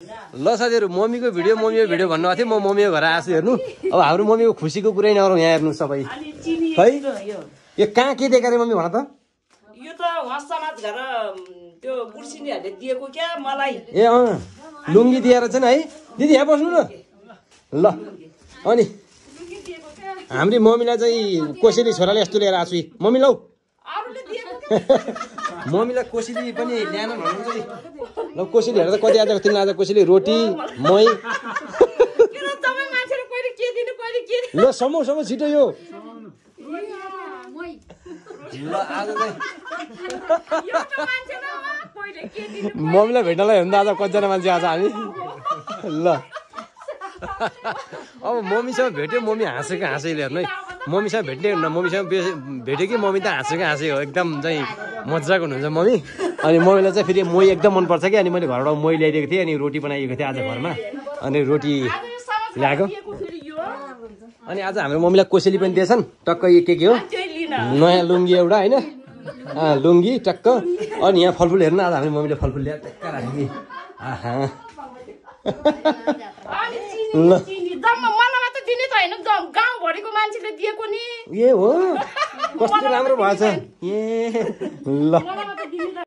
ल साथीहरु मम्मीको भिडियो भन्नु थियो म मम्मीको घर आछु हेर्नु अब हाम्रो मम्मीको खुसीको कुरै नगरौँ यहाँ हेर्नु सबै खै यो कहाँ के देखारे मम्मी भन त यो त समाज घर त्यो बुर्सिनीहरुले दिएको क्या मलाई ए लुङ्गी दिएर चाहिँ है दिदी यहाँ बस्नु न ल अनि हाम्रो मम्मीलाई चाहिँ कोसेली छोराले यस्तो लिएर आछु मम्मी लौ अरुले दिएको मम्मीलाई कोसेली पनि ल्यान भन्नुहुन्छ नि ल कोसेली हेर्दा कति आज तिमीलाई आज कोसेली रोटी मही ल समौ छिटो यो ल आज मम्मीलाई भेट्नलाई हेर्नु आज कतिजना मान्छे आज हामी ल अब मम्मीसँग भेट्यो मम्मी हाँसेको हाँसैले हेर्नु है मम्मीसँग भेट्ने मम्मीसँग भेट्यो कि मम्मी त हाँसेको हाँसै हो एकदम चाहिँ मजाको हुनुहुन्छ मम्मी अनि मम्मीलाई चाहिँ फेरि मोही एकदम मनपर्छ कि अनि मैले घरबाट मोही ल्याइदिएको थिएँ अनि रोटी बनाइएको थिएँ आज घरमा अनि रोटी ल्याएको अनि आज हाम्रो मम्मीलाई कोसेली पनि दिएछन् टक्क के हो नयाँ लुङ्गी एउटा होइन लुङ्गी टक्क अनि यहाँ फलफुल हेर्नु आज हाम्रो मम्मीले फलफुल ल्याएर टक्क राखेँ आहा ल गाउँभरिको मान्छेले दिएको नि ए हो कस्तो राम्रो भएछ ए ल